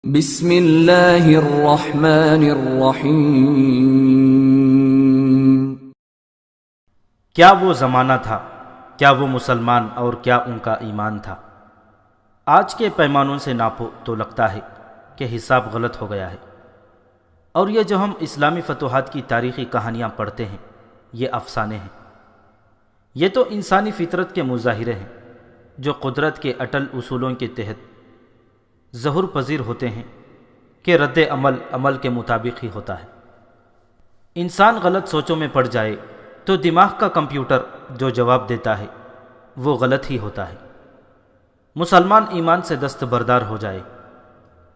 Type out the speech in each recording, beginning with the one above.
بسم اللہ الرحمن الرحیم۔ کیا وہ زمانہ تھا، کیا وہ مسلمان اور کیا ان کا ایمان تھا۔ آج کے پیمانوں سے ناپو تو لگتا ہے کہ حساب غلط ہو گیا ہے، اور یہ جو ہم اسلامی فتوحات کی تاریخی کہانیاں پڑھتے ہیں یہ افسانے ہیں۔ یہ تو انسانی فطرت کے مظاہرے ہیں جو قدرت کے اٹل اصولوں کے تحت ظہور پذیر ہوتے ہیں کہ رد عمل کے مطابق ہی ہوتا ہے۔ انسان غلط سوچوں میں پڑ جائے تو دماغ کا کمپیوٹر جو جواب دیتا ہے وہ غلط ہی ہوتا ہے۔ مسلمان ایمان سے دستبردار ہو جائے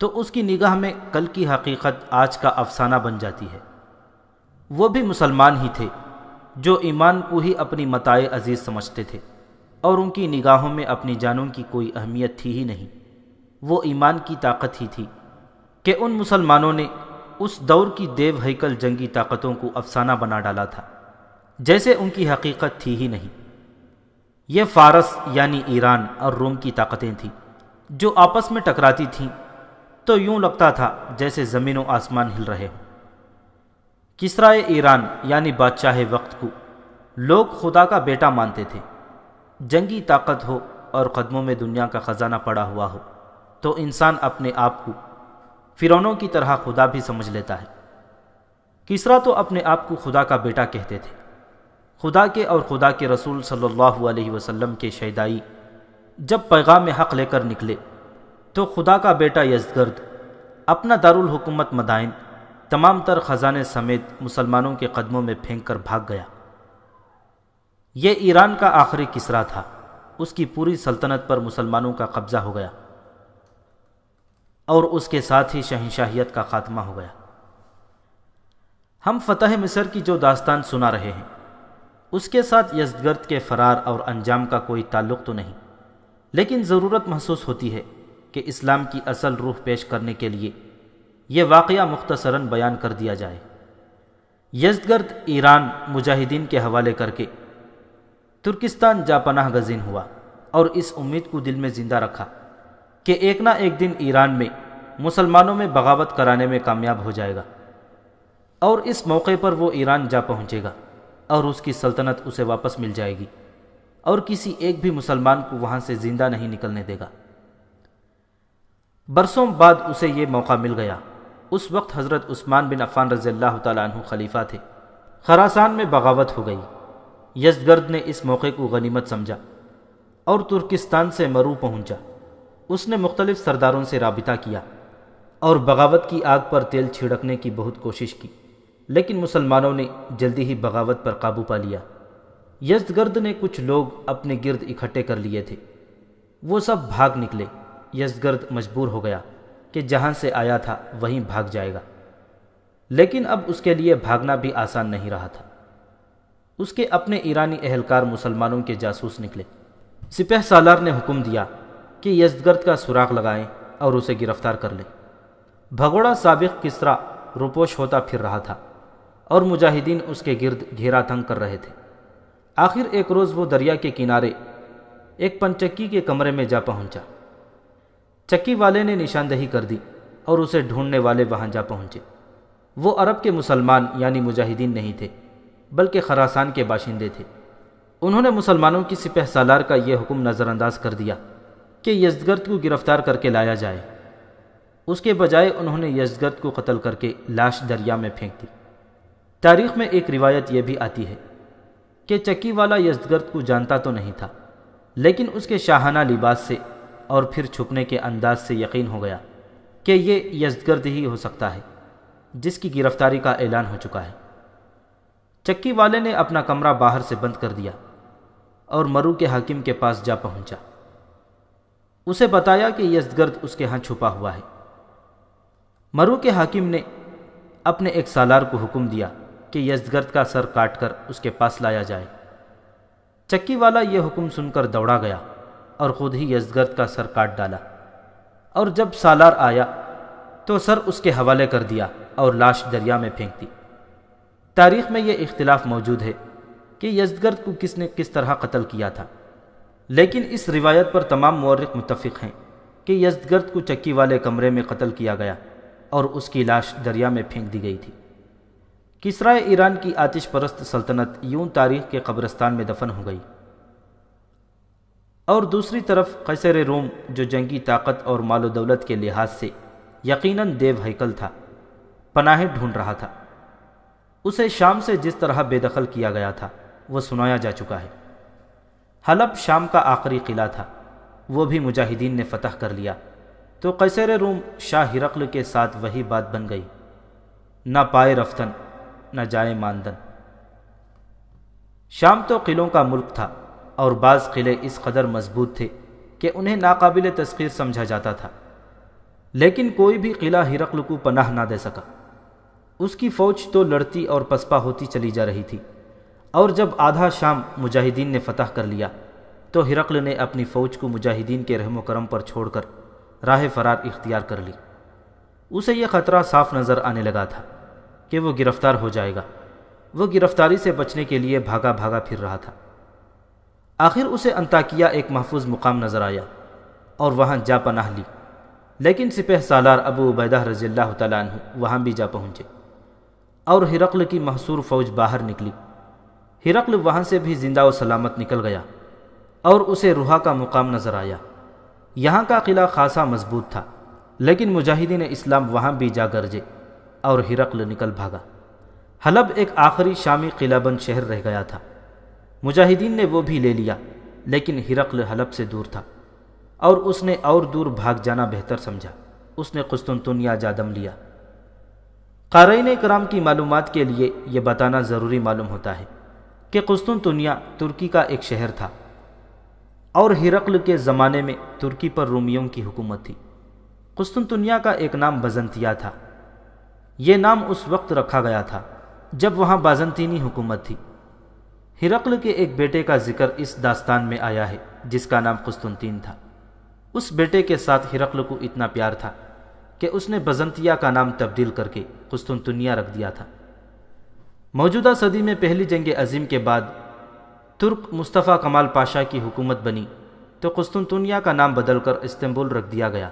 تو اس کی نگاہ میں کل کی حقیقت آج کا افسانہ بن جاتی ہے۔ وہ بھی مسلمان ہی تھے جو ایمان کو ہی اپنی متاع عزیز سمجھتے تھے، اور ان کی نگاہوں میں اپنی جانوں کی کوئی اہمیت تھی ہی نہیں۔ وہ ایمان کی طاقت ہی تھی کہ ان مسلمانوں نے اس دور کی دیو ہیکل جنگی طاقتوں کو افسانہ بنا ڈالا تھا جیسے ان کی حقیقت تھی ہی نہیں۔ یہ فارس یعنی ایران اور روم کی طاقتیں تھیں جو آپس میں ٹکراتی تھیں تو یوں لگتا تھا جیسے زمین و آسمان ہل رہے ہوں۔ کسرائے ایران یعنی بادشاہ وقت کو لوگ خدا کا بیٹا مانتے تھے۔ جنگی طاقت ہو اور قدموں میں دنیا کا خزانہ پڑا ہوا ہو تو انسان اپنے آپ کو فرعونوں کی طرح خدا بھی سمجھ لیتا ہے۔ کسریٰ تو اپنے آپ کو خدا کا بیٹا کہتے تھے۔ خدا کے اور خدا کے رسول صلی اللہ علیہ وسلم کے شیدائی جب پیغام حق لے کر نکلے تو خدا کا بیٹا یزدگرد اپنا دارالحکومت مدائن تمام تر خزانے سمیت مسلمانوں کے قدموں میں پھینک کر بھاگ گیا۔ یہ ایران کا آخری کسریٰ تھا۔ اس کی پوری سلطنت پر مسلمانوں کا قبضہ ہو گیا اور اس کے ساتھ ہی شہنشاہیت کا خاتمہ ہو گیا۔ ہم فتح مصر کی جو داستان سنا رہے ہیں اس کے ساتھ یزدگرد کے فرار اور انجام کا کوئی تعلق تو نہیں، لیکن ضرورت محسوس ہوتی ہے کہ اسلام کی اصل روح پیش کرنے کے لیے یہ واقعہ مختصراً بیان کر دیا جائے۔ یزدگرد ایران مجاہدین کے حوالے کر کے ترکستان جا پناہ گزین ہوا اور اس امید کو دل میں زندہ رکھا کہ ایک نہ ایک دن ایران میں مسلمانوں میں بغاوت کرانے میں کامیاب ہو جائے گا، اور اس موقع پر وہ ایران جا پہنچے گا اور اس کی سلطنت اسے واپس مل جائے گی، اور کسی ایک بھی مسلمان کو وہاں سے زندہ نہیں نکلنے دے گا۔ برسوں بعد اسے یہ موقع مل گیا۔ اس وقت حضرت عثمان بن عفان رضی اللہ تعالیٰ عنہ خلیفہ تھے۔ خراسان میں بغاوت ہو گئی۔ یزدگرد نے اس موقع کو غنیمت سمجھا اور ترکستان سے مرو پہنچا۔ اس نے مختلف سرداروں سے رابطہ کیا اور بغاوت کی آگ پر تیل چھڑکنے کی بہت کوشش کی، لیکن مسلمانوں نے جلدی ہی بغاوت پر قابو پا لیا۔ یزدگرد نے کچھ لوگ اپنے گرد اکٹھے کر لیے تھے، وہ سب بھاگ نکلے۔ یزدگرد مجبور ہو گیا کہ جہاں سے آیا تھا وہیں بھاگ جائے گا، لیکن اب اس کے لیے بھاگنا بھی آسان نہیں رہا تھا۔ اس کے اپنے ایرانی اہلکار مسلمانوں کے جاسوس نکلے۔ سپہ سالار نے حکم دیا کہ یزدگرد کا سراغ لگائیں اور اسے گرفتار کر لیں۔ بھگوڑا سابق کسریٰ روپوش ہوتا پھر رہا تھا اور مجاہدین اس کے گرد گھیرا تنگ کر رہے تھے۔ آخر ایک روز وہ دریا کے کنارے ایک پنچکی کے کمرے میں جا پہنچا۔ چکی والے نے نشاندہی کر دی اور اسے ڈھونڈنے والے وہاں جا پہنچے۔ وہ عرب کے مسلمان یعنی مجاہدین نہیں تھے بلکہ خراسان کے باشندے تھے۔ انہوں نے مسلمانوں کی سپہ سالار کا یہ حکم نظر انداز کر دیا کہ یزدگرد کو گرفتار کر کے لایا جائے۔ اس کے بجائے انہوں نے یزدگرد کو قتل کر کے لاش دریا میں پھینک دی۔ تاریخ میں ایک روایت یہ بھی آتی ہے کہ چکی والا یزدگرد کو جانتا تو نہیں تھا، لیکن اس کے شاہانہ لباس سے اور پھر چھپنے کے انداز سے یقین ہو گیا کہ یہ یزدگرد ہی ہو سکتا ہے جس کی گرفتاری کا اعلان ہو چکا ہے۔ چکی والے نے اپنا کمرہ باہر سے بند کر دیا اور مرو کے حاکم کے پاس جا پہنچا۔ اسے بتایا کہ یزدگرد اس کے ہاں چھپا ہوا ہے۔ مرو کے حاکم نے اپنے ایک سالار کو حکم دیا کہ یزدگرد کا سر کاٹ کر اس کے پاس لایا جائے۔ چکی والا یہ حکم سن کر دوڑا گیا اور خود ہی یزدگرد کا سر کاٹ ڈالا، اور جب سالار آیا تو سر اس کے حوالے کر دیا اور لاش دریا میں پھینک دی۔ تاریخ میں یہ اختلاف موجود ہے کہ یزدگرد کو کس نے کس طرح قتل کیا تھا، لیکن اس روایت پر تمام مورخ متفق ہیں کہ یزدگرد کو چکی والے کمرے میں قتل کیا گیا اور اس کی لاش دریا میں پھینک دی گئی تھی۔ کسرائے ایران کی آتش پرست سلطنت یوں تاریخ کے قبرستان میں دفن ہو گئی، اور دوسری طرف قیصر روم جو جنگی طاقت اور مال و دولت کے لحاظ سے یقیناً دیو ہیکل تھا، پناہ ڈھونڈ رہا تھا۔ اسے شام سے جس طرح بے دخل کیا گیا تھا وہ سنایا جا چکا ہے۔ حلب شام کا آخری قلعہ تھا، وہ بھی مجاہدین نے فتح کر لیا، تو قیصر روم شاہ ہرقل کے ساتھ وہی بات بن گئی، نہ پائے رفتن نہ جائے ماندن۔ شام تو قلعوں کا ملک تھا، اور بعض قلعے اس قدر مضبوط تھے کہ انہیں ناقابل تسخیر سمجھا جاتا تھا، لیکن کوئی بھی قلعہ ہرقل کو پناہ نہ دے سکا۔ اس کی فوج تو لڑتی اور پسپا ہوتی چلی جا رہی تھی، اور جب آدھا شام مجاہدین نے فتح کر لیا تو ہرقل نے اپنی فوج کو مجاہدین کے رحم و کرم پر چھوڑ کر راہ فرار اختیار کر لی۔ اسے یہ خطرہ صاف نظر آنے لگا تھا کہ وہ گرفتار ہو جائے گا۔ وہ گرفتاری سے بچنے کے لیے بھاگا بھاگا پھر رہا تھا۔ آخر اسے انطاکیہ ایک محفوظ مقام نظر آیا اور وہاں جا پناہ لی، لیکن سپہ سالار ابو عبیدہ رضی اللہ تعالیٰ عنہ وہاں بھی جا پہنچے، اور ہرقل کی محصور فوج باہر نکلی۔ ہرقل وہاں سے بھی زندہ و سلامت نکل گیا، اور اسے روحا کا مقام نظر آیا۔ یہاں کا قلعہ خاصا مضبوط تھا، لیکن مجاہدین اسلام وہاں بھی جا گرجے اور ہرقل نکل بھاگا۔ حلب ایک آخری شامی قلعہ بند شہر رہ گیا تھا، مجاہدین نے وہ بھی لے لیا، لیکن ہرقل حلب سے دور تھا، اور اس نے اور دور بھاگ جانا بہتر سمجھا۔ اس نے قسطنطنیہ جا دم لیا۔ قارئین کرام کی معلومات کے لیے یہ بتانا ضروری معلوم ہوتا ہے کہ قسطنطنیہ ترکی کا ایک شہر تھا، اور ہرقل کے زمانے میں ترکی پر رومیوں کی حکومت تھی۔ قسطنطنیہ کا ایک نام بزنطیہ تھا۔ یہ نام اس وقت رکھا گیا تھا جب وہاں بازنطینی حکومت تھی۔ ہرقل کے ایک بیٹے کا ذکر اس داستان میں آیا ہے جس کا نام قسطنطین تھا۔ اس بیٹے کے ساتھ ہرقل کو اتنا پیار تھا کہ اس نے بزنطیہ کا نام تبدیل کر کے قسطنطنیہ رکھ دیا تھا۔ موجودہ صدی میں پہلی جنگ عظیم کے بعد ترک مصطفیٰ کمال پاشا کی حکومت بنی تو قسطنطنیہ کا نام بدل کر استنبول رکھ دیا گیا۔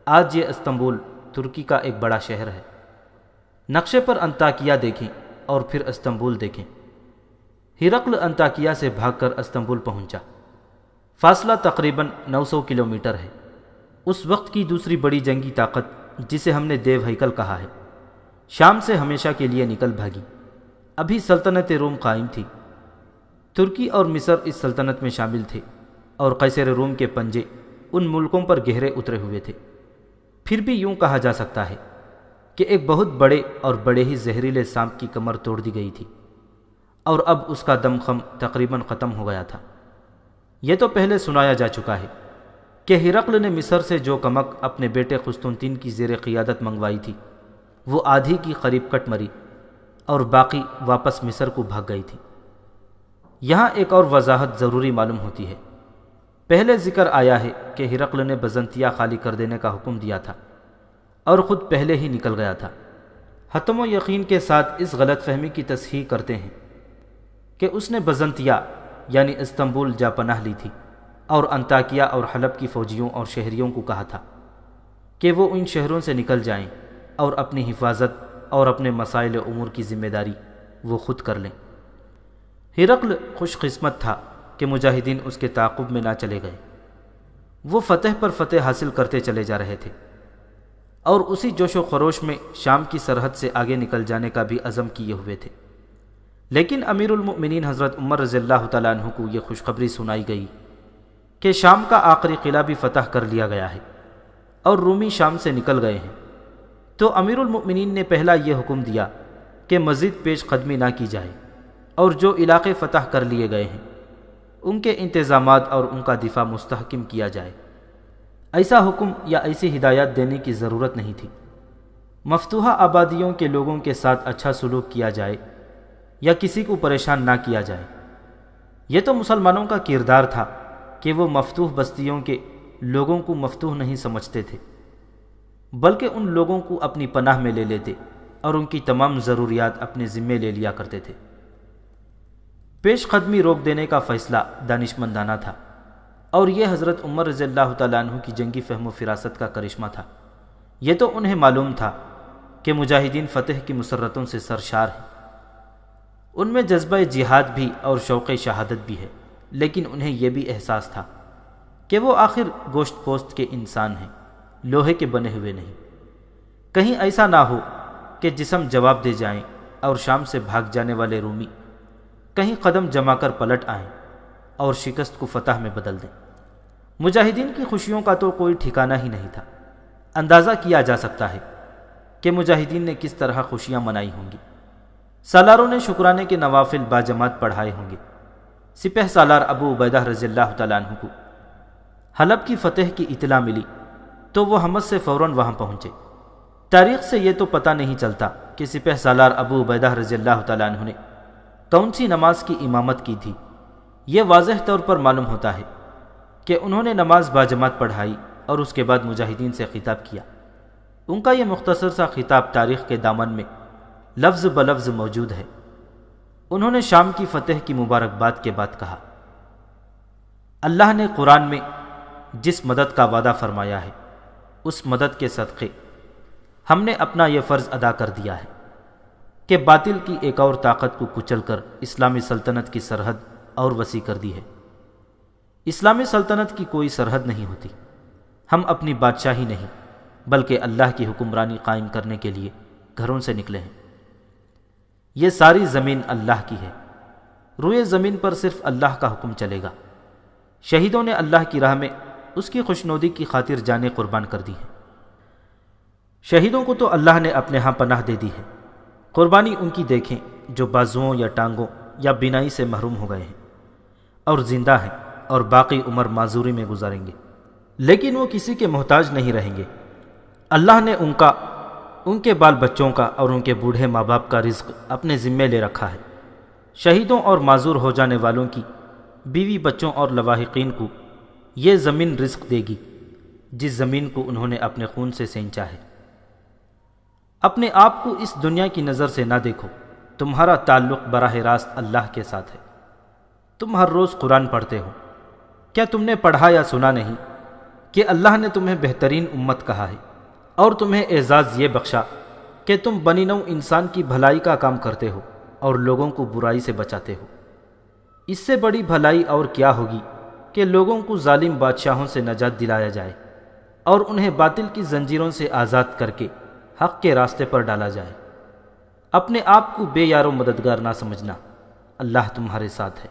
آج یہ استنبول ترکی کا ایک بڑا شہر ہے۔ نقشے پر انطاکیہ دیکھیں اور پھر استنبول دیکھیں۔ ہرقل انطاکیہ سے بھاگ کر استنبول پہنچا۔ فاصلہ تقریباً 900 کلومیٹر ہے۔ اس وقت کی دوسری بڑی جنگی طاقت جسے ہم نے دیو ہیکل کہا ہے، شام سے ہمیشہ کے لیے نکل بھاگی۔ ابھی سلطنت روم قائم تھی۔ ترکی اور مصر اس سلطنت میں شامل تھے، اور قیصر روم کے پنجے ان ملکوں پر گہرے اترے ہوئے تھے۔ پھر بھی یوں کہا جا سکتا ہے کہ ایک بہت بڑے اور بڑے ہی زہریلے سانپ کی کمر توڑ دی گئی تھی، اور اب اس کا دم خم تقریباً ختم ہو گیا تھا۔ یہ تو پہلے سنایا جا چکا ہے کہ ہرقل نے مصر سے جو کمک اپنے بیٹے قسطنطین کی زیر قیادت منگوائی تھی، وہ آدھی کی قریب کٹ مری اور باقی واپس مصر کو بھاگ گئی تھی۔ یہاں ایک اور وضاحت ضروری معلوم ہوتی ہے۔ پہلے ذکر آیا ہے کہ ہرقل نے بزنطیہ خالی کر دینے کا حکم دیا تھا، اور خود پہلے ہی نکل گیا تھا۔ حتم و یقین کے ساتھ اس غلط فہمی کی تصحیح کرتے ہیں کہ اس نے بزنطیہ یعنی استنبول جا پناہ لی تھی، اور انطاکیہ اور حلب کی فوجیوں اور شہریوں کو کہا تھا کہ وہ ان شہروں سے نکل جائیں اور اپنی حفاظت اور اپنے مسائل امور کی ذمہ داری وہ خود کر لیں۔ ہرقل خوش قسمت تھا کہ مجاہدین اس کے تعاقب میں نہ چلے گئے۔ وہ فتح پر فتح حاصل کرتے چلے جا رہے تھے، اور اسی جوش و خروش میں شام کی سرحد سے آگے نکل جانے کا بھی عزم کیے ہوئے تھے۔ لیکن امیر المؤمنین حضرت عمر رضی اللہ تعالیٰ عنہ کو یہ خوشخبری سنائی گئی کہ شام کا آخری قلعہ بھی فتح کر لیا گیا ہے اور رومی شام سے نکل گئے ہیں۔ تو امیر المؤمنین نے پہلا یہ حکم دیا کہ مزید پیش قدمی نہ کی جائے، اور جو علاقے فتح کر لیے گئے ہیں ان کے انتظامات اور ان کا دفاع مستحکم کیا جائے۔ ایسا حکم یا ایسی ہدایات دینے کی ضرورت نہیں تھی۔ مفتوحہ آبادیوں کے لوگوں کے ساتھ اچھا سلوک کیا جائے یا کسی کو پریشان نہ کیا جائے۔ یہ تو مسلمانوں کا کردار تھا کہ وہ مفتوح بستیوں کے لوگوں کو مفتوح نہیں سمجھتے تھے، بلکہ ان لوگوں کو اپنی پناہ میں لے لیتے اور ان کی تمام ضروریات اپنے ذمے لے لیا کرتے تھے۔ پیش قدمی روک دینے کا فیصلہ دانشمندانہ تھا، اور یہ حضرت عمر رضی اللہ تعالیٰ عنہ کی جنگی فہم و فراست کا کرشمہ تھا۔ یہ تو انہیں معلوم تھا کہ مجاہدین فتح کی مسرتوں سے سرشار ہیں، ان میں جذبہ جہاد بھی اور شوق شہادت بھی ہے، لیکن انہیں یہ بھی احساس تھا کہ وہ آخر گوشت پوست کے انسان ہیں، لوہے کے بنے ہوئے نہیں۔ کہیں ایسا نہ ہو کہ جسم جواب دے جائیں اور شام سے بھاگ جانے والے رومی کہیں قدم جما کر پلٹ آئیں اور شکست کو فتح میں بدل دیں۔ مجاہدین کی خوشیوں کا تو کوئی ٹھکانہ ہی نہیں تھا۔ اندازہ کیا جا سکتا ہے کہ مجاہدین نے کس طرح خوشیاں منائی ہوں گی۔ سالاروں نے شکرانے کے نوافل باجماعت پڑھائے ہوں گے۔ سپہ سالار ابو عبیدہ رضی اللہ تعالیٰ عنہ کو حلب کی فتح کی اطلاع ملی تو وہ حمص سے فوراً وہاں پہنچے۔ تاریخ سے یہ تو پتہ نہیں چلتا کہ سپہ سالار ابو عبیدہ رضی اللہ تعالیٰ عنہ نے کون سی نماز کی امامت کی تھی۔ یہ واضح طور پر معلوم ہوتا ہے کہ انہوں نے نماز باجماعت پڑھائی اور اس کے بعد مجاہدین سے خطاب کیا۔ ان کا یہ مختصر سا خطاب تاریخ کے دامن میں لفظ بلفظ موجود ہے۔ انہوں نے شام کی فتح کی مبارکباد کے بعد کہا، اللہ نے قرآن میں جس مدد کا وعدہ فرمایا ہے اس مدد کے صدقے ہم نے اپنا یہ فرض ادا کر دیا ہے کہ باطل کی ایک اور طاقت کو کچل کر اسلامی سلطنت کی سرحد اور وسیع کر دی ہے۔ اسلامی سلطنت کی کوئی سرحد نہیں ہوتی۔ ہم اپنی بادشاہی نہیں بلکہ اللہ کی حکمرانی قائم کرنے کے لیے گھروں سے نکلے ہیں۔ یہ ساری زمین اللہ کی ہے، روئے زمین پر صرف اللہ کا حکم چلے گا۔ شہیدوں نے اللہ کی راہ میں اس کی خوشنودی کی خاطر جانیں قربان کر دی ہیں۔ شہیدوں کو تو اللہ نے اپنے ہاں پناہ دے دی ہے۔ قربانی ان کی دیکھیں جو بازوؤں یا ٹانگوں یا بینائی سے محروم ہو گئے ہیں اور زندہ ہیں اور باقی عمر معذوری میں گزاریں گے، لیکن وہ کسی کے محتاج نہیں رہیں گے۔ اللہ نے ان کا، ان کے بال بچوں کا اور ان کے بوڑھے ماں باپ کا رزق اپنے ذمے لے رکھا ہے۔ شہیدوں اور معذور ہو جانے والوں کی بیوی بچوں اور لواحقین کو یہ زمین رزق دے گی جس زمین کو انہوں نے اپنے خون سے سینچا ہے۔ اپنے آپ کو اس دنیا کی نظر سے نہ دیکھو، تمہارا تعلق براہ راست اللہ کے ساتھ ہے۔ تم ہر روز قرآن پڑھتے ہو، کیا تم نے پڑھا یا سنا نہیں کہ اللہ نے تمہیں بہترین امت کہا ہے اور تمہیں اعزاز یہ بخشا کہ تم بنی نوع انسان کی بھلائی کا کام کرتے ہو اور لوگوں کو برائی سے بچاتے ہو۔ اس سے بڑی بھلائی اور کیا ہوگی کہ لوگوں کو ظالم بادشاہوں سے نجات دلایا جائے اور انہیں باطل کی زنجیروں سے آزاد کر کے حق کے راستے پر ڈالا جائے۔ اپنے آپ کو بے یار و مددگار نہ سمجھنا، اللہ تمہارے ساتھ ہے۔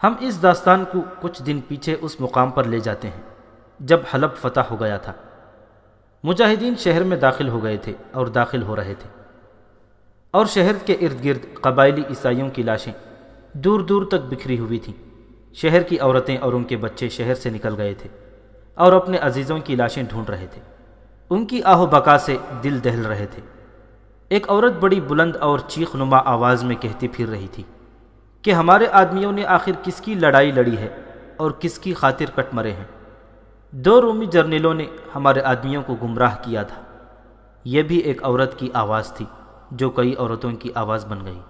ہم اس داستان کو کچھ دن پیچھے اس مقام پر لے جاتے ہیں جب حلب فتح ہو گیا تھا۔ مجاہدین شہر میں داخل ہو گئے تھے اور داخل ہو رہے تھے، اور شہر کے ارد گرد قبائلی عیسائیوں کی لاشیں دور دور تک بکھری ہوئی تھیں۔ شہر کی عورتیں اور ان کے بچے شہر سے نکل گئے تھے اور اپنے عزیزوں کی لاشیں ڈھونڈ رہے تھے۔ ان کی آہ و بکا سے دل دہل رہے تھے۔ ایک عورت بڑی بلند اور چیخ نما آواز میں کہتی پھر رہی تھی کہ ہمارے آدمیوں نے آخر کس کی لڑائی لڑی ہے اور کس کی خاطر کٹ مرے ہیں؟ 2 رومی جرنیلوں نے ہمارے آدمیوں کو گمراہ کیا تھا۔ یہ بھی ایک عورت کی آواز تھی جو کئی عورتوں کی آواز بن گئی۔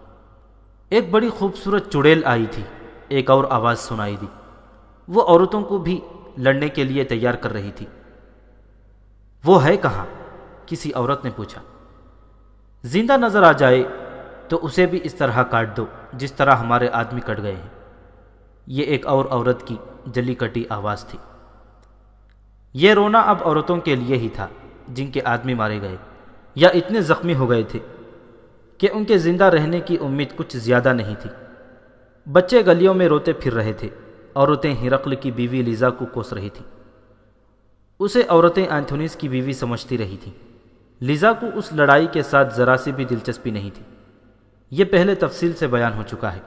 ایک بڑی خوبصورت چڑیل آئی تھی، ایک اور آواز سنائی دی، وہ عورتوں کو بھی لڑنے کے لیے تیار کر رہی تھی۔ وہ ہے کہاں؟ کسی عورت نے پوچھا۔ زندہ نظر آ جائے تو اسے بھی اس طرح کاٹ دو جس طرح ہمارے آدمی کٹ گئے ہیں۔ یہ ایک اور عورت کی جلی کٹی آواز تھی۔ یہ رونا اب عورتوں کے لیے ہی تھا جن کے آدمی مارے گئے یا اتنے زخمی ہو گئے تھے کہ ان کے زندہ رہنے کی امید کچھ زیادہ نہیں تھی۔ بچے گلیوں میں روتے پھر رہے تھے۔ عورتیں ہرقل کی بیوی لیزا کو کوس رہی تھیں۔ اسے عورتیں اینتھونیس کی بیوی سمجھتی رہی تھیں۔ لیزا کو اس لڑائی کے ساتھ ذرا سی بھی دلچسپی نہیں تھی۔ یہ پہلے تفصیل سے بیان ہو چکا ہے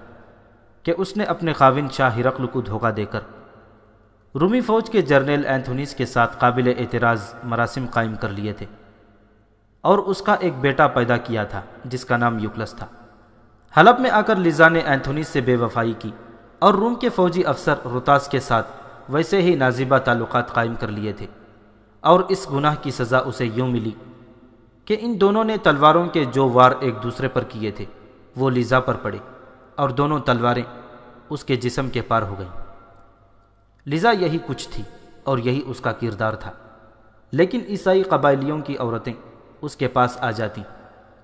کہ اس نے اپنے خاوند شاہ ہرقل کو دھوکہ دے کر رومی فوج کے جرنیل اینتھونیس کے ساتھ قابل اعتراض مراسم قائم کر لیے تھے اور اس کا ایک بیٹا پیدا کیا تھا جس کا نام یوکلس تھا۔ حلب میں آ کر لیزا نے اینتھونیس سے بے وفائی کی اور روم کے فوجی افسر روتاس کے ساتھ ویسے ہی نازیبہ تعلقات قائم کر لیے تھے، اور اس گناہ کی سزا اسے یوں ملی کہ ان دونوں نے تلواروں کے جو وار ایک دوسرے پر کیے تھے وہ لیزا پر پڑے اور دونوں تلواریں اس کے جسم کے پار ہو گئیں۔ لذا یہی کچھ تھی اور یہی اس کا کردار تھا۔ لیکن عیسائی قبائلیوں کی عورتیں اس کے پاس آ جاتی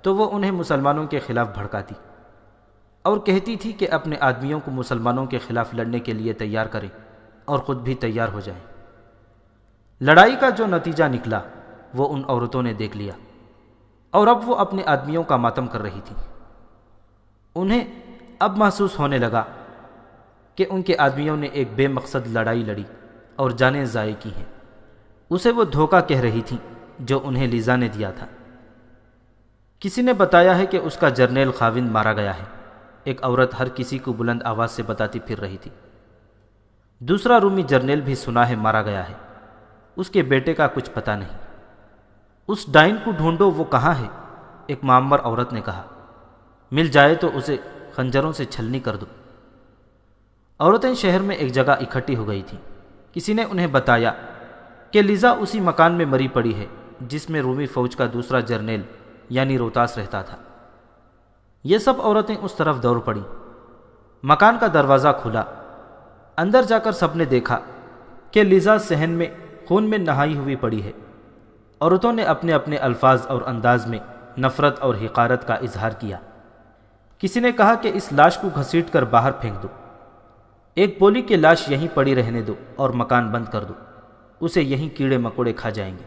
تو وہ انہیں مسلمانوں کے خلاف بھڑکاتی اور کہتی تھی کہ اپنے آدمیوں کو مسلمانوں کے خلاف لڑنے کے لیے تیار کریں اور خود بھی تیار ہو جائیں۔ لڑائی کا جو نتیجہ نکلا وہ ان عورتوں نے دیکھ لیا اور اب وہ اپنے آدمیوں کا ماتم کر رہی تھی۔ انہیں اب محسوس ہونے لگا کہ ان کے آدمیوں نے ایک بے مقصد لڑائی لڑی اور جانیں ضائع کی ہیں۔ اسے وہ دھوکہ کہہ رہی تھی جو انہیں لیزا نے دیا تھا۔ کسی نے بتایا ہے کہ اس کا جرنیل خاوند مارا گیا ہے۔ ایک عورت ہر کسی کو بلند آواز سے بتاتی پھر رہی تھی۔ دوسرا رومی جرنیل بھی سنا ہے مارا گیا ہے، اس کے بیٹے کا کچھ پتہ نہیں۔ اس ڈائن کو ڈھونڈو، وہ کہاں ہے؟ ایک معمر عورت نے کہا۔ مل جائے تو اسے خنجروں سے چھلنی کر دو۔ عورتیں شہر میں ایک جگہ اکٹھی ہو گئی تھیں۔ کسی نے انہیں بتایا کہ لیزا اسی مکان میں مری پڑی ہے جس میں رومی فوج کا دوسرا جرنیل یعنی روتاس رہتا تھا۔ یہ سب عورتیں اس طرف دوڑ پڑیں۔ مکان کا دروازہ کھلا۔ اندر جا کر سب نے دیکھا کہ لیزا صحن میں خون میں نہائی ہوئی پڑی ہے۔ عورتوں نے اپنے اپنے الفاظ اور انداز میں نفرت اور حقارت کا اظہار کیا۔ کسی نے کہا کہ اس لاش کو گھسیٹ کر باہر پھینک دو۔ ایک بولی کہ لاش یہیں پڑی رہنے دو اور مکان بند کر دو، اسے یہیں کیڑے مکوڑے کھا جائیں گے۔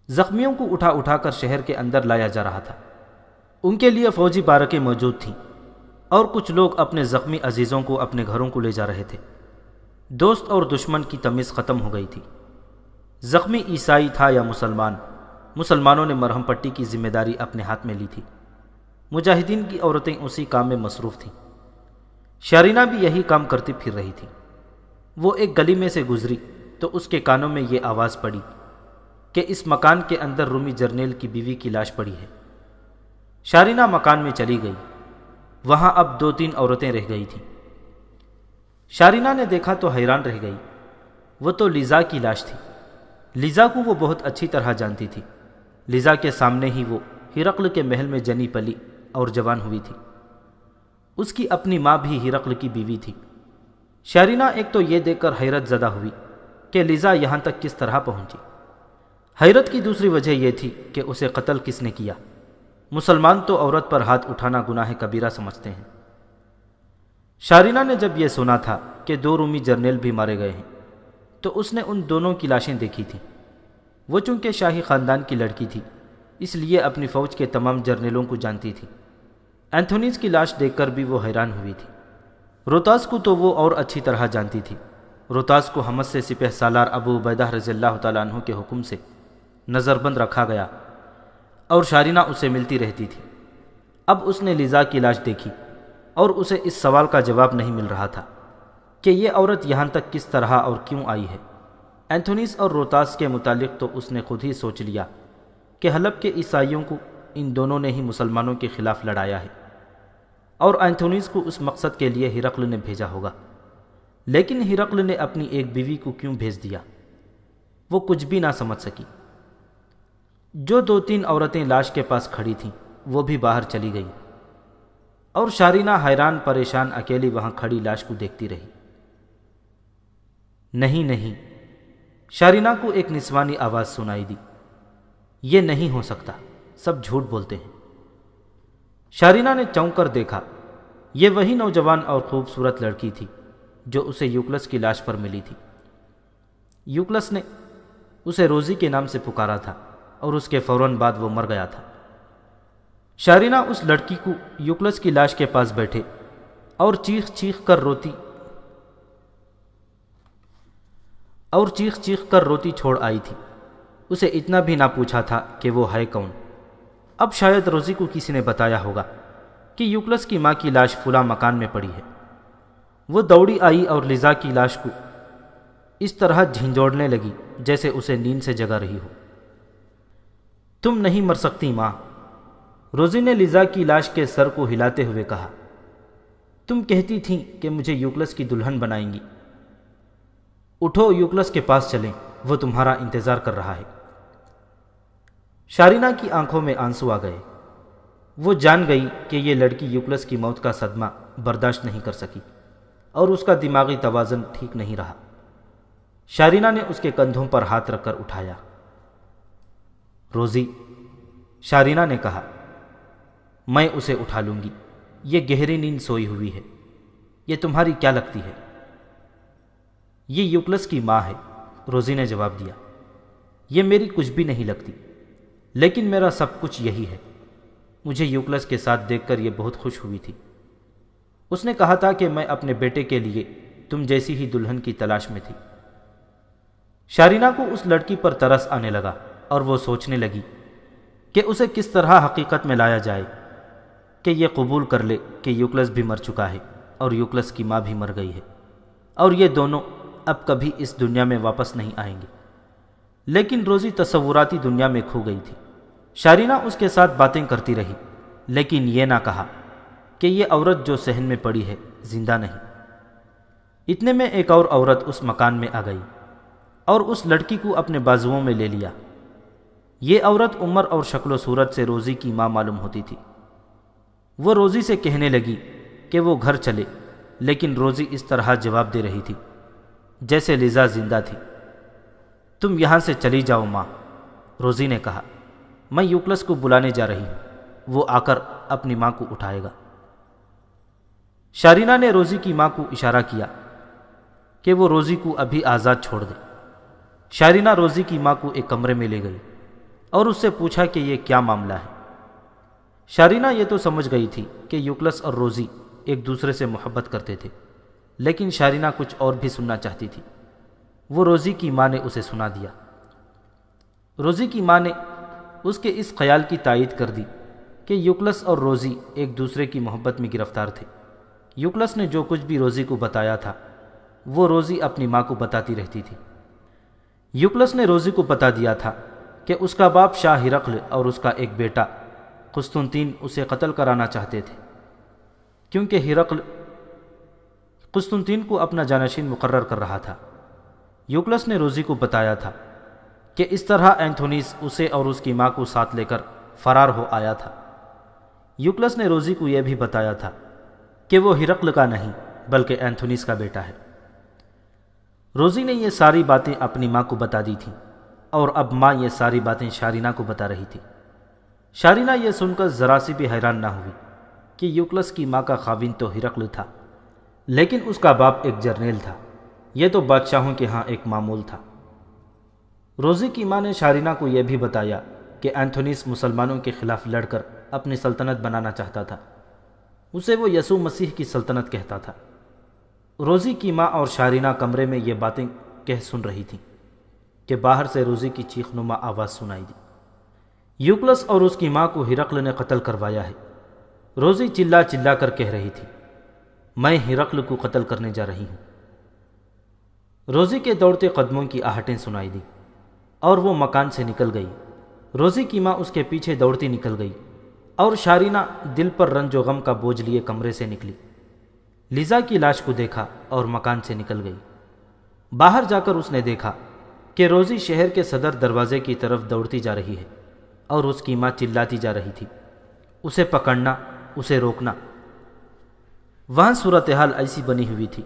زخمیوں کو اٹھا اٹھا کر شہر کے اندر لایا جا رہا تھا۔ ان کے لیے فوجی بارکیں موجود تھیں اور کچھ لوگ اپنے زخمی عزیزوں کو اپنے گھروں کو لے جا رہے تھے۔ دوست اور دشمن کی تمیز ختم ہو گئی تھی۔ زخمی عیسائی تھا یا مسلمان، مسلمانوں نے مرہم پٹی کی ذمہ داری اپنے ہاتھ میں لی تھی۔ مجاہدین کی عورتیں اسی کام میں مصروف تھیں۔ شارینہ بھی یہی کام کرتی پھر رہی تھی۔ وہ ایک گلی میں سے گزری تو اس کے کانوں میں یہ آواز پڑی کہ اس مکان کے اندر رومی جرنیل کی بیوی کی لاش پڑی ہے۔ شارینہ مکان میں چلی گئی۔ وہاں اب 2-3 عورتیں رہ گئی تھیں۔ شارینہ نے دیکھا تو حیران رہ گئی۔ وہ تو لیزا کی لاش تھی۔ لیزا کو وہ بہت اچھی طرح جانتی تھی۔ لیزا کے سامنے ہی وہ ہرقل کے محل میں جنی پلی اور جوان ہوئی تھی۔ اس کی اپنی ماں بھی ہرقل کی بیوی تھی۔ شارینہ ایک تو یہ دیکھ کر حیرت زدہ ہوئی کہ لیزا یہاں تک کس طرح پہنچی۔ حیرت کی دوسری وجہ یہ تھی کہ اسے قتل کس نے کیا؟ مسلمان تو عورت پر ہاتھ اٹھانا گناہ کبیرہ سمجھتے ہیں۔ شارینہ نے جب یہ سنا تھا کہ 2 رومی جرنیل بھی مارے گئے ہیں تو اس نے ان دونوں کی لاشیں دیکھی تھیں۔ وہ چونکہ شاہی خاندان کی لڑکی تھی اس لیے اپنی فوج کے تمام جرنیلوں کو جانتی تھی۔ اینتھونیز کی لاش دیکھ کر بھی وہ حیران ہوئی تھی۔ روتاس کو تو وہ اور اچھی طرح جانتی تھی۔ روتاس کو حمص سے سپہ سالار ابو عبیدہ رضی اللہ تعالیٰ عنہ کے حکم سے نظر بند رکھا گیا اور شارینہ اسے ملتی رہتی تھی۔ اب اس نے لیزا کی لاش دیکھی اور اسے اس سوال کا جواب نہیں مل رہا تھا کہ یہ عورت یہاں تک کس طرح اور کیوں آئی ہے۔ اینتھونیز اور روتاس کے متعلق تو اس نے خود ہی سوچ لیا کہ حلب کے عیسائیوں کو ان دونوں نے ہی مسلمانوں کے خلاف لڑایا ہے اور اینتھونیز کو اس مقصد کے لیے ہرقل نے بھیجا ہوگا۔ لیکن ہرقل نے اپنی ایک بیوی کو کیوں بھیج دیا؟ وہ کچھ بھی نہ سمجھ سکی۔ جو 2-3 عورتیں لاش کے پاس کھڑی تھیں وہ بھی باہر چلی گئیں اور شارینہ حیران پریشان اکیلی وہاں کھڑی لاش کو دیکھتی رہی۔ نہیں، شارینہ کو ایک نسوانی آواز سنائی دی۔ یہ نہیں ہو سکتا، سب جھوٹ بولتے ہیں۔ شارینہ نے چونک کر دیکھا، یہ وہی نوجوان اور خوبصورت لڑکی تھی جو اسے یوکلس کی لاش پر ملی تھی۔ یوکلس نے اسے روزی کے نام سے پکارا تھا اور اس کے فوراً بعد وہ مر گیا تھا۔ شارینہ اس لڑکی کو یوکلس کی لاش کے پاس بیٹھے اور چیخ چیخ کر روتی چھوڑ آئی تھی۔ اسے اتنا بھی نہ پوچھا تھا کہ وہ ہے کون۔ اب شاید روزی کو کسی نے بتایا ہوگا کہ یوکلس کی ماں کی لاش فلاں مکان میں پڑی ہے۔ وہ دوڑی آئی اور لیزا کی لاش کو اس طرح جھنجھوڑنے لگی جیسے اسے نیند سے جگا رہی ہو۔ تم نہیں مر سکتی ماں، روزی نے لیزا کی لاش کے سر کو ہلاتے ہوئے کہا۔ تم کہتی تھیں کہ مجھے یوکلس کی دلہن بنائیں گی۔ اٹھو، یوکلس کے پاس چلیں، وہ تمہارا انتظار کر رہا ہے۔ شارینہ کی آنکھوں میں آنسو آ گئے۔ وہ جان گئی کہ یہ لڑکی یوکلس کی موت کا صدمہ برداشت نہیں کر سکی اور اس کا دماغی توازن ٹھیک نہیں رہا۔ شارینہ نے اس کے کندھوں پر ہاتھ رکھ کر اٹھایا۔ روزی، شارینہ نے کہا، میں اسے اٹھا لوں گی، یہ گہری نیند سوئی ہوئی ہے۔ یہ تمہاری کیا لگتی ہے؟ یہ یوکلس کی ماں ہے، روزی نے جواب دیا۔ یہ میری کچھ بھی نہیں لگتی، لیکن میرا سب کچھ یہی ہے۔ مجھے یوکلس کے ساتھ دیکھ کر یہ بہت خوش ہوئی تھی۔ اس نے کہا تھا کہ میں اپنے بیٹے کے لیے تم جیسی ہی دلہن کی تلاش میں تھی۔ شارینہ کو اس لڑکی پر ترس آنے لگا اور وہ سوچنے لگی کہ اسے کس طرح حقیقت میں لایا جائے کہ یہ قبول کر لے کہ یوکلس بھی مر چکا ہے اور یوکلس کی ماں بھی مر گئی ہے، اور یہ دونوں اب کبھی اس دنیا میں واپس نہیں آئیں گے۔ لیکن روزی تصوراتی دنیا میں کھو گئی تھی۔ شارینہ اس کے ساتھ باتیں کرتی رہی، لیکن یہ نہ کہا کہ یہ عورت جو صحن میں پڑی ہے زندہ نہیں۔ اتنے میں ایک اور عورت اس مکان میں آ گئی اور اس لڑکی کو اپنے بازوؤں میں لے لیا۔ یہ عورت عمر اور شکل و صورت سے روزی کی ماں معلوم ہوتی تھی۔ وہ روزی سے کہنے لگی کہ وہ گھر چلے، لیکن روزی اس طرح جواب دے رہی تھی جیسے لیزا زندہ تھی۔ تم یہاں سے چلی جاؤ ماں، روزی نے کہا، میں یوکلس کو بلانے جا رہی ہوں، وہ آ کر اپنی ماں کو اٹھائے گا۔ شارینہ نے روزی کی ماں کو اشارہ کیا کہ وہ روزی کو ابھی آزاد چھوڑ دے۔ شارینہ روزی کی ماں کو ایک کمرے میں لے گئی اور اس سے پوچھا کہ یہ کیا معاملہ ہے۔ شارینہ یہ تو سمجھ گئی تھی کہ یوکلس اور روزی ایک دوسرے سے محبت کرتے تھے، لیکن شارینہ کچھ اور بھی سننا چاہتی تھی۔ وہ روزی کی ماں نے اسے سنا دیا۔ روزی کی ماں نے اس کے اس خیال کی تائید کر دی کہ یوکلس اور روزی ایک دوسرے کی محبت میں گرفتار تھے۔ یوکلس نے جو کچھ بھی روزی کو بتایا تھا وہ روزی اپنی ماں کو بتاتی رہتی تھی۔ یوکلس نے روزی کو بتا دیا تھا کہ اس کا باپ شاہ ہرقل اور اس کا ایک بیٹا قسطنطین اسے قتل کرانا چاہتے تھے، کیونکہ ہرقل قسطنطین کو اپنا جانشین مقرر کر رہا تھا۔ یوکلس نے روزی کو بتایا تھا کہ اس طرح اینتھونیس اسے اور اس کی ماں کو ساتھ لے کر فرار ہو آیا تھا۔ یوکلس نے روزی کو یہ بھی بتایا تھا کہ وہ ہرقل کا نہیں بلکہ اینتھونیس کا بیٹا ہے۔ روزی نے یہ ساری باتیں اپنی ماں کو بتا دی تھیں، اور اب ماں یہ ساری باتیں شارینہ کو بتا رہی تھی۔ شارینہ یہ سن کر ذرا سی بھی حیران نہ ہوئی کہ یوکلس کی ماں کا خاوند تو ہرقل تھا، لیکن اس کا باپ ایک جرنیل تھا۔ یہ تو بادشاہوں کے ہاں ایک معمول تھا۔ روزی کی ماں نے شارینہ کو یہ بھی بتایا کہ اینتھونیس مسلمانوں کے خلاف لڑ کر اپنی سلطنت بنانا چاہتا تھا۔ اسے وہ یسوع مسیح کی سلطنت کہتا تھا۔ روزی کی ماں اور شارینہ کمرے میں یہ باتیں کہہ سن رہی تھیں کہ باہر سے روزی کی چیخ نما آواز سنائی دی۔ یوکلس اور اس کی ماں کو ہرقل نے قتل کروایا ہے، روزی چلا چلا کر کہہ رہی تھی۔ میں ہرقل کو قتل کرنے جا رہی ہوں۔ روزی کے دوڑتے قدموں کی آہٹیں سنائی دی اور وہ مکان سے نکل گئی۔ روزی کی ماں اس کے پیچھے دوڑتی نکل گئی اور شارینہ دل پر رنج و غم کا بوجھ لیے کمرے سے نکلی۔ لیزا کی لاش کو دیکھا اور مکان سے نکل گئی۔ باہر جا کر اس نے دیکھا کہ روزی شہر کے صدر دروازے کی طرف دوڑتی جا رہی ہے اور اس کی ماں چلاتی جا رہی تھی، اسے پکڑنا، اسے روکنا۔ وہاں صورتحال ایسی بنی ہوئی تھی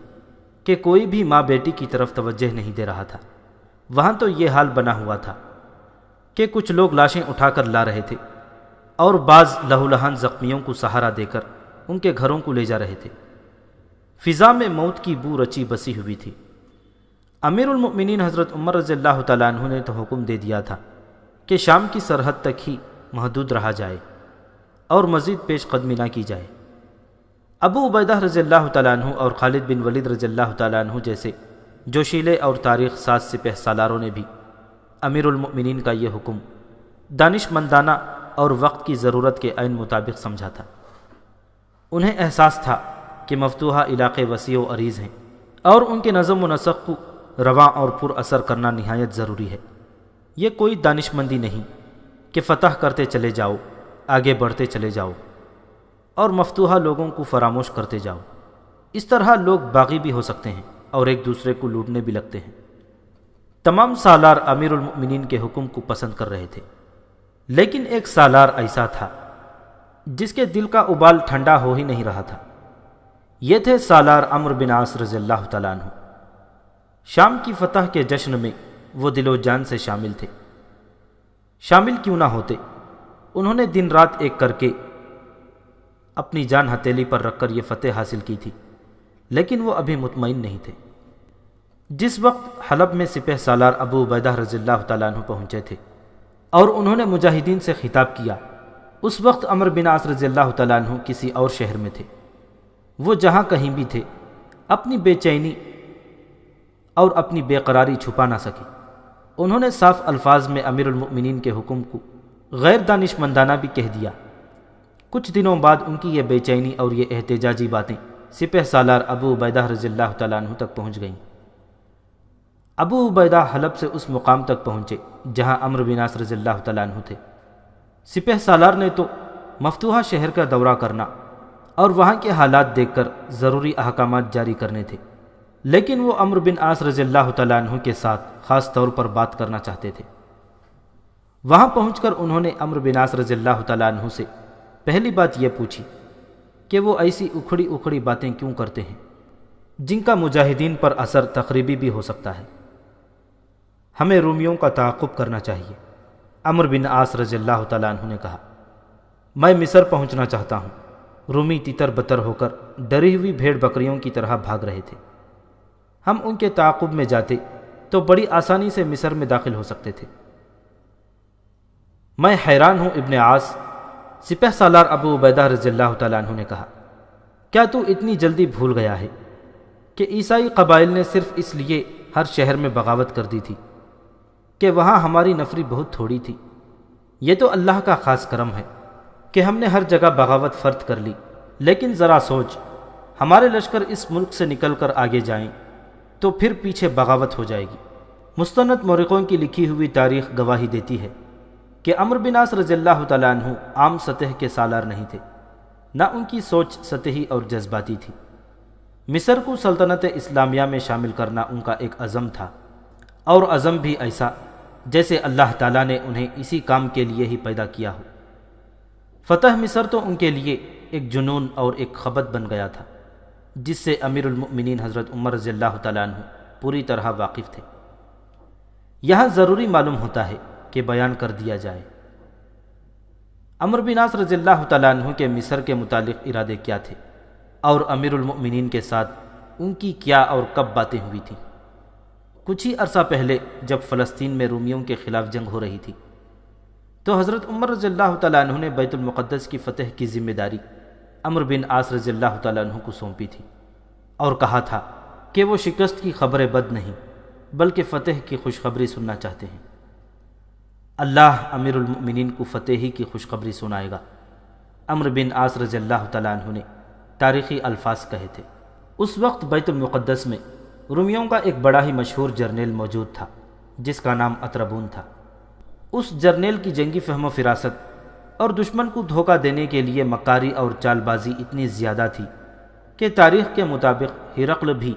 کہ کوئی بھی ماں بیٹی کی طرف توجہ نہیں دے رہا تھا۔ وہاں تو یہ حال بنا ہوا تھا کہ کچھ لوگ لاشیں اٹھا کر لا رہے تھے اور بعض لہولہان زخمیوں کو سہارا دے کر ان کے گھروں کو لے جا رہے تھے۔ فضا میں موت کی بو رچی بسی ہوئی تھی۔ امیر المؤمنین حضرت عمر رضی اللہ تعالیٰ عنہ نے تو حکم دے دیا تھا کہ شام کی سرحد تک ہی محدود رہا جائے اور مزید پیش قدمی نہ کی جائے۔ ابو عبیدہ رضی اللہ تعالیٰ عنہ اور خالد بن ولید رضی اللہ تعالیٰ عنہ جیسے جوشیلے اور تاریخ ساز سپہ سالاروں نے بھی امیر المؤمنین کا یہ حکم دانش مندانہ اور وقت کی ضرورت کے عین مطابق سمجھا تھا۔ انہیں احساس تھا کہ مفتوحہ علاقے وسیع و عریض ہیں اور ان کے نظم و نسق کو رواں اور پر اثر کرنا نہایت ضروری ہے۔ یہ کوئی دانش مندی نہیں کہ فتح کرتے چلے جاؤ، آگے بڑھتے چلے جاؤ اور مفتوحہ لوگوں کو فراموش کرتے جاؤ۔ اس طرح لوگ باغی بھی ہو سکتے ہیں اور ایک دوسرے کو لوٹنے بھی لگتے ہیں۔ تمام سالار امیر المؤمنین کے حکم کو پسند کر رہے تھے، لیکن ایک سالار ایسا تھا جس کے دل کا ابال ٹھنڈا ہو ہی نہیں رہا تھا۔ یہ تھے سالار عمرو بن عاص رضی اللہ تعالیٰ عنہ۔ شام کی فتح کے جشن میں وہ دل و جان سے شامل تھے۔ شامل کیوں نہ ہوتے، انہوں نے دن رات ایک کر کے اپنی جان ہتھیلی پر رکھ کر یہ فتح حاصل کی تھی، لیکن وہ ابھی مطمئن نہیں تھے۔ جس وقت حلب میں سپہ سالار ابو عبیدہ رضی اللہ تعالیٰ عنہ پہنچے تھے اور انہوں نے مجاہدین سے خطاب کیا، اس وقت عمرو بن عاص رضی اللہ تعالیٰ عنہ کسی اور شہر میں تھے۔ وہ جہاں کہیں بھی تھے اپنی بے چینی اور اپنی بے قراری چھپا نہ سکے۔ انہوں نے صاف الفاظ میں امیر المؤمنین کے حکم کو غیر دانشمندانہ بھی کہہ دیا۔ کچھ دنوں بعد ان کی یہ بے چینی اور یہ احتجاجی باتیں سپہ سالار ابو عبیدہ رضی اللہ تعالیٰ عنہ تک پہنچ گئیں۔ ابو عبیدہ حلب سے اس مقام تک پہنچے جہاں عمرو بن عاص رضی اللہ تعالیٰ عنہ تھے۔ سپہ سالار نے تو مفتوحہ شہر کا دورہ کرنا اور وہاں کے حالات دیکھ کر ضروری احکامات جاری کرنے تھے، لیکن وہ عمرو بن عاص رضی اللہ تعالیٰ عنہ کے ساتھ خاص طور پر بات کرنا چاہتے تھے۔ وہاں پہنچ کر انہوں نے عمرو بن عاص رضی اللہ تعالیٰ عنہ سے پہلی بات یہ پوچھی کہ وہ ایسی اکھڑی اکھڑی باتیں کیوں کرتے ہیں جن کا مجاہدین پر اثر تخریبی بھی ہو سکتا ہے۔ ہمیں رومیوں کا تعاقب کرنا چاہیے، عمرو بن عاص رضی اللہ تعالیٰ عنہ نے کہا۔ میں مصر پہنچنا چاہتا ہوں۔ رومی تتر بتر ہو کر ڈری ہوئی بھیڑ بکریوں کی طرح بھاگ رہے تھے۔ ہم ان کے تعاقب میں جاتے تو بڑی آسانی سے مصر میں داخل ہو سکتے تھے۔ میں حیران ہوں ابن عاص، سپہ سالار ابو عبیدہ رضی اللہ تعالیٰ عنہ نے کہا، کیا تو اتنی جلدی بھول گیا ہے کہ عیسائی قبائل نے صرف اس لیے ہر شہر میں بغاوت کر دی تھی کہ وہاں ہماری نفری بہت تھوڑی تھی؟ یہ تو اللہ کا خاص کرم ہے کہ ہم نے ہر جگہ بغاوت فرض کر لی، لیکن ذرا سوچ، ہمارے لشکر اس ملک سے نکل کر آگے جائیں تو پھر پیچھے بغاوت ہو جائے گی۔ مستند مورخوں کی لکھی ہوئی تاریخ گواہی دیتی ہے کہ عمرو بن عاص رضی اللہ تعالیٰ عنہ عام سطح کے سالار نہیں تھے، نہ ان کی سوچ سطحی اور جذباتی تھی۔ مصر کو سلطنت اسلامیہ میں شامل کرنا ان کا ایک عزم تھا، اور عزم بھی ایسا جیسے اللہ تعالیٰ نے انہیں اسی کام کے لیے ہی پیدا کیا ہو۔ فتح مصر تو ان کے لیے ایک جنون اور ایک خبت بن گیا تھا، جس سے امیر المؤمنین حضرت عمر رضی اللہ تعالیٰ عنہ پوری طرح واقف تھے۔ یہاں ضروری معلوم ہوتا ہے کہ بیان کر دیا جائے عمرو بن عاص رضی اللہ تعالیٰ عنہ کے مصر کے متعلق ارادے کیا تھے، اور امیر المؤمنین کے ساتھ ان کی کیا اور کب باتیں ہوئی تھیں۔ کچھ ہی عرصہ پہلے جب فلسطین میں رومیوں کے خلاف جنگ ہو رہی تھی تو حضرت عمر رضی اللہ تعالیٰ عنہ نے بیت المقدس کی فتح کی ذمہ داری عمرو بن عاص رضی اللہ تعالیٰ عنہ کو سونپی تھی، اور کہا تھا کہ وہ شکست کی خبر بد نہیں بلکہ فتح کی خوشخبری سننا چاہتے ہیں۔ اللہ امیر المؤمنین کو فتح ہی کی خوشخبری سنائے گا۔ عمرو بن عاص رضی اللہ تعالیٰ عنہ نے تاریخی الفاظ کہے تھے۔ اس وقت بیت المقدس میں رومیوں کا ایک بڑا ہی مشہور جرنیل موجود تھا جس کا نام اطربون تھا۔ اس جرنیل کی جنگی فہم و فراست اور دشمن کو دھوکہ دینے کے لیے مکاری اور چال بازی اتنی زیادہ تھی کہ تاریخ کے مطابق ہرقل بھی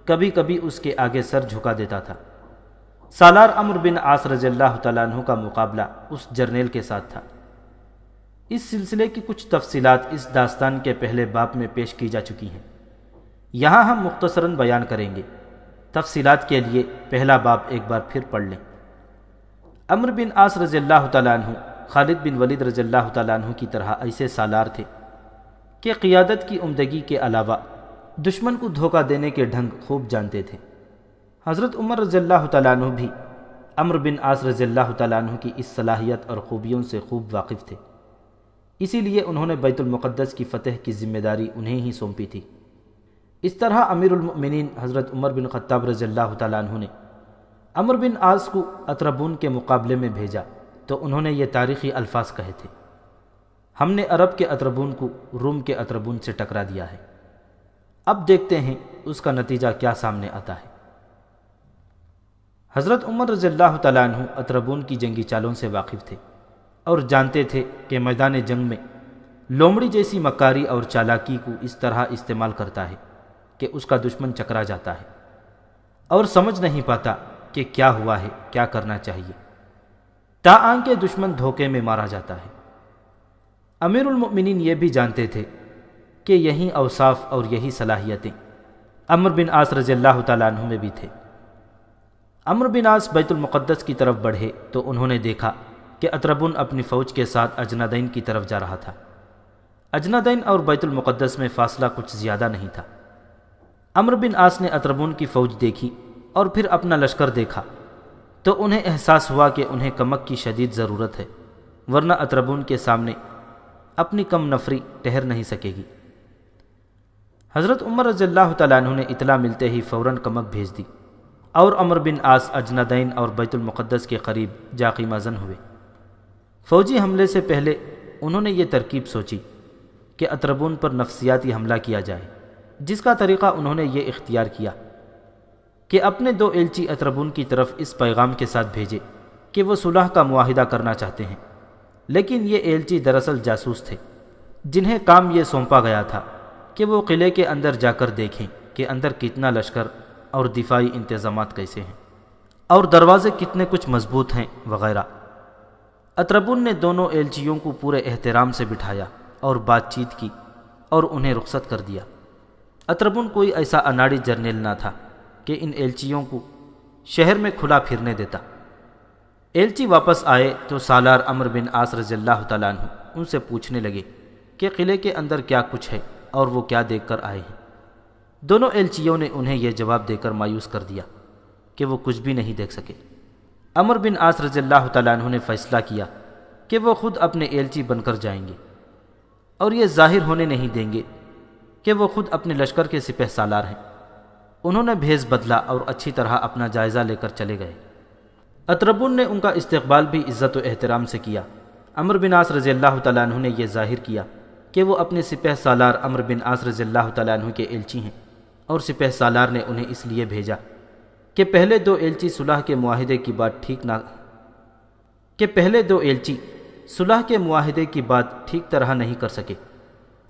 کبھی کبھی اس کے آگے سر جھکا دیتا تھا۔ سالار عمرو بن عاص رضی اللہ تعالیٰ عنہ کا مقابلہ اس جرنیل کے ساتھ تھا۔ اس سلسلے کی کچھ تفصیلات اس داستان کے پہلے باب میں پیش کی جا چکی ہیں، یہاں ہم مختصراً بیان کریں گے۔ تفصیلات کے لیے پہلا باب ایک بار پھر پڑھ لیں۔ عمرو بن عاص رضی اللہ تعالیٰ عنہ خالد بن ولید رضی اللہ تعالیٰ عنہ کی طرح ایسے سالار تھے کہ قیادت کی عمدگی کے علاوہ دشمن کو دھوکہ دینے کے ڈھنگ خوب جانتے تھے۔ حضرت عمر رضی اللہ تعالیٰ عنہ بھی عمرو بن عاص رضی اللہ تعالیٰ عنہ کی اس صلاحیت اور خوبیوں سے خوب واقف تھے، اسی لیے انہوں نے بیت المقدس کی فتح کی ذمہ داری انہیں ہی سونپی تھی۔ اس طرح امیر المؤمنین حضرت عمر بن خطاب رضی اللہ تعالیٰ عنہ نے عمرو بن عاص کو اطربون کے مقابلے میں بھیجا تو انہوں نے یہ تاریخی الفاظ کہے تھے، ہم نے عرب کے اطربون کو روم کے اطربون سے ٹکرا دیا ہے۔ اب دیکھتے ہیں اس کا نتیجہ کیا سامنے آتا ہے۔ حضرت عمر رضی اللہ تعالیٰ عنہ اطربون کی جنگی چالوں سے واقف تھے اور جانتے تھے کہ میدان جنگ میں لومڑی جیسی مکاری اور چالاکی کو اس طرح استعمال کرتا ہے کہ اس کا دشمن چکرا جاتا ہے اور سمجھ نہیں پاتا کہ کیا ہوا ہے، کیا کرنا چاہیے، تاآن کے دشمن دھوکے میں مارا جاتا ہے۔ امیر المؤمنین یہ بھی جانتے تھے کہ یہی اوصاف اور یہی صلاحیتیں عمرو بن عاص رضی اللہ تعالیٰ عنہ میں بھی تھے۔ عمرو بن عاص بیت المقدس کی طرف بڑھے تو انہوں نے دیکھا کہ اطربن اپنی فوج کے ساتھ اجنادین کی طرف جا رہا تھا۔ اجنادین اور بیت المقدس میں فاصلہ کچھ زیادہ نہیں تھا۔ عمرو بن عاص نے اطربن کی فوج دیکھی اور پھر اپنا لشکر دیکھا تو انہیں احساس ہوا کہ انہیں کمک کی شدید ضرورت ہے، ورنہ اطربن کے سامنے اپنی کم نفری ٹھہر نہیں سکے گی۔ حضرت عمر رضی اللہ تعالیٰ عنہ نے اطلاع ملتے ہی فوراً کمک بھیج دی اور عمرو بن عاص اجنادین اور بیت المقدس کے قریب جا خیمہ زن ہوئے۔ فوجی حملے سے پہلے انہوں نے یہ ترکیب سوچی کہ اطربن پر نفسیاتی حملہ کیا جائے، جس کا طریقہ انہوں نے یہ اختیار کیا کہ اپنے 2 ایلچی اطربن کی طرف اس پیغام کے ساتھ بھیجے کہ وہ صلح کا معاہدہ کرنا چاہتے ہیں، لیکن یہ ایلچی دراصل جاسوس تھے جنہیں کام یہ سونپا گیا تھا کہ وہ قلعے کے اندر جا کر دیکھیں کہ اندر کتنا لشکر اور دفاعی انتظامات کیسے ہیں اور دروازے کتنے کچھ مضبوط ہیں وغیرہ۔ اطربن نے دونوں ایلچیوں کو پورے احترام سے بٹھایا اور بات چیت کی اور انہیں رخصت کر دیا۔ اطربن کوئی ایسا اناڑی جرنیل نہ تھا کہ ان ایلچیوں کو شہر میں کھلا پھرنے دیتا۔ ایلچی واپس آئے تو سالار عمرو بن عاص رضی اللہ تعالیٰ عنہ ان سے پوچھنے لگے کہ قلعے کے اندر کیا کچھ ہے اور وہ کیا دیکھ کر آئے ہیں۔ دونوں ایلچیوں نے انہیں یہ جواب دے کر مایوس کر دیا کہ وہ کچھ بھی نہیں دیکھ سکے۔ عمرو بن عاص رضی اللہ تعالیٰ عنہ نے فیصلہ کیا کہ وہ خود اپنے ایلچی بن کر جائیں گے اور یہ ظاہر ہونے نہیں دیں گے کہ وہ خود اپنے لشکر کے سپہ سالار ہیں۔ انہوں نے بھیس بدلا اور اچھی طرح اپنا جائزہ لے کر چلے گئے۔ اطربن نے ان کا استقبال بھی عزت و احترام سے کیا۔ عمرو بن عاص رضی اللہ تعالیٰ عنہ نے یہ ظاہر کیا کہ وہ اپنے سپہ سالار عمرو بن عاص رضی اللہ تعالیٰ عنہ کے ایلچی ہیں، اور سپہ سالار نے انہیں اس لیے بھیجا کہ پہلے 2 ایلچی صلح کے معاہدے کی بات ٹھیک طرح نہیں کر سکے،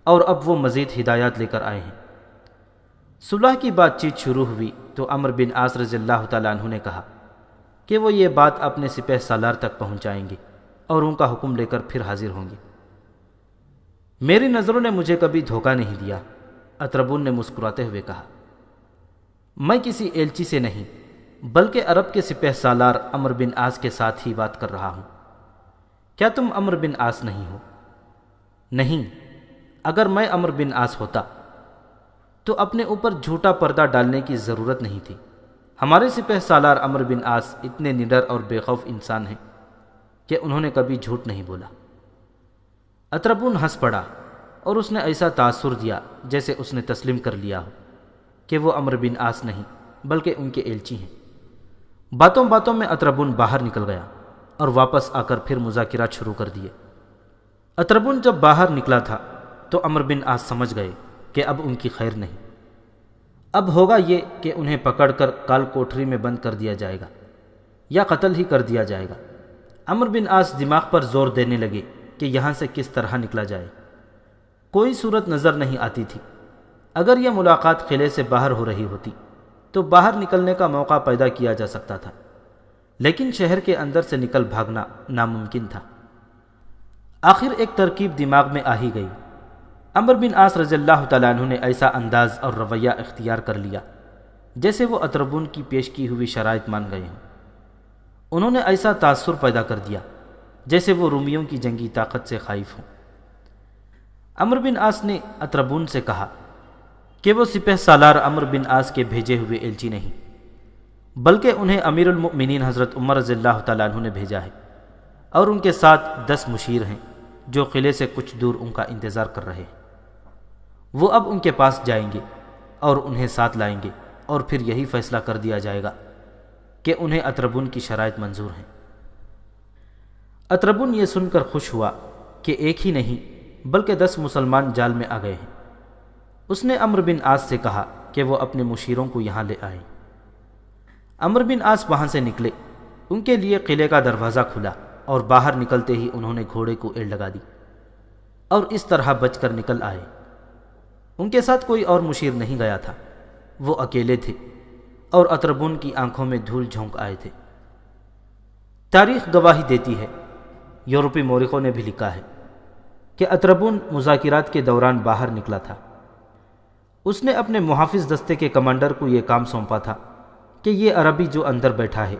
اور اب وہ مزید ہدایات لے کر آئے ہیں۔ صلح کی بات چیت شروع ہوئی تو عمرو بن عاص رضی اللہ تعالیٰ عنہ نے کہا کہ وہ یہ بات اپنے سپہ سالار تک پہنچائیں گے اور ان کا حکم لے کر پھر حاضر ہوں گے۔ میری نظروں نے مجھے کبھی دھوکہ نہیں دیا، اطربن نے مسکراتے ہوئے کہا۔ میں کسی ایلچی سے نہیں بلکہ عرب کے سپہ سالار عمرو بن عاص کے ساتھ ہی بات کر رہا ہوں۔ کیا تم عمرو بن عاص نہیں ہو؟ نہیں، اگر میں عمرو بن عاص ہوتا تو اپنے اوپر جھوٹا پردہ ڈالنے کی ضرورت نہیں تھی۔ ہمارے سپہ سالار عمرو بن عاص اتنے نڈر اور بے خوف انسان ہیں کہ انہوں نے کبھی جھوٹ نہیں بولا۔ اطربن ہنس پڑا اور اس نے ایسا تاثر دیا جیسے اس نے تسلیم کر لیا ہو کہ وہ عمرو بن عاص نہیں بلکہ ان کے ایلچی ہیں۔ باتوں باتوں میں اطربن باہر نکل گیا اور واپس آ کر پھر مذاکرات شروع کر دیے۔ اطربن جب باہر نکلا تھا تو عمرو بن عاص سمجھ گئے کہ اب ان کی خیر نہیں، اب ہوگا یہ کہ انہیں پکڑ کر کال کوٹری میں بند کر دیا جائے گا یا قتل ہی کر دیا جائے گا۔ عمرو بن عاص دماغ پر زور دینے لگے کہ یہاں سے کس طرح نکلا جائے۔ کوئی صورت نظر نہیں آتی تھی۔ اگر یہ ملاقات قلعے سے باہر ہو رہی ہوتی تو باہر نکلنے کا موقع پیدا کیا جا سکتا تھا، لیکن شہر کے اندر سے نکل بھاگنا ناممکن تھا۔ آخر ایک ترکیب دماغ میں آ ہی گئی۔ عمرو بن عاص رضی اللہ تعالیٰ عنہ نے ایسا انداز اور رویہ اختیار کر لیا جیسے وہ اطربن کی پیش کی ہوئی شرائط مان گئے ہوں۔ انہوں نے ایسا تاثر پیدا کر دیا جیسے وہ رومیوں کی جنگی طاقت سے خائف ہوں۔ عمرو بن عاص نے اطربن سے کہا کہ وہ سپہ سالار عمرو بن عاص کے بھیجے ہوئے ایلچی نہیں بلکہ انہیں امیر المؤمنین حضرت عمر رضی اللہ تعالیٰ عنہ نے بھیجا ہے، اور ان کے ساتھ 10 مشیر ہیں جو قلعے سے کچھ دور ان کا انتظار کر رہے ہیں۔ وہ اب ان کے پاس جائیں گے اور انہیں ساتھ لائیں گے، اور پھر یہی فیصلہ کر دیا جائے گا کہ انہیں اطربن کی شرائط منظور ہیں۔ اطربن یہ سن کر خوش ہوا کہ ایک ہی نہیں بلکہ 10 مسلمان جال میں آ گئے ہیں۔ اس نے عمرو بن عاص سے کہا کہ وہ اپنے مشیروں کو یہاں لے آئیں۔ عمرو بن عاص وہاں سے نکلے، ان کے لیے قلعے کا دروازہ کھلا اور باہر نکلتے ہی انہوں نے گھوڑے کو ایڑ لگا دی اور اس طرح بچ کر نکل آئے۔ ان کے ساتھ کوئی اور مشیر نہیں گیا تھا، وہ اکیلے تھے اور اطربن کی آنکھوں میں دھول جھونک آئے تھے۔ تاریخ گواہی دیتی ہے، یورپی مورخوں نے بھی لکھا ہے کہ اطربون مذاکرات کے دوران باہر نکلا تھا۔ اس نے اپنے محافظ دستے کے کمانڈر کو یہ کام سونپا تھا کہ یہ عربی جو اندر بیٹھا ہے